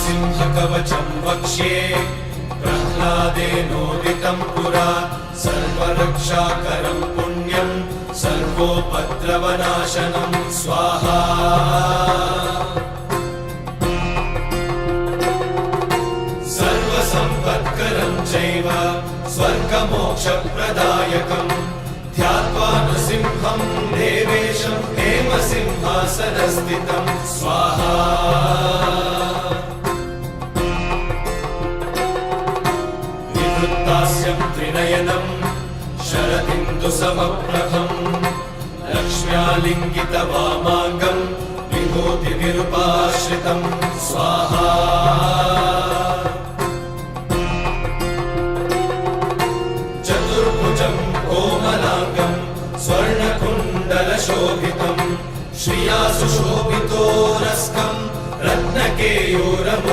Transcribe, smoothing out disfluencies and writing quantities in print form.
सिंहकवचं वक्ष्ये प्रह्लादेनोदितं पुरा सर्वरक्षाकरं पुण्यं सर्वोपद्रवनाशनं स्वाहा सर्वसम्पत्करं चैव स्वर्गमोक्षप्रदायकं ध्यात्वा नृसिंहं देवेशं हेमसिंहासनस्थितं स्वाहा विवृत्तास्यं त्रिनयनं शरदिन्दुसमप्रभं लक्ष्म्यालिङ्गितवामाङ्गं विभूतिविरूपाश्रितं स्वाहा चतुर्भुजं कोमलाङ्गं स्वर्णकुण्डलशोभितं श्रिया सुशोभितोरस्कं रत्नकेयूरम्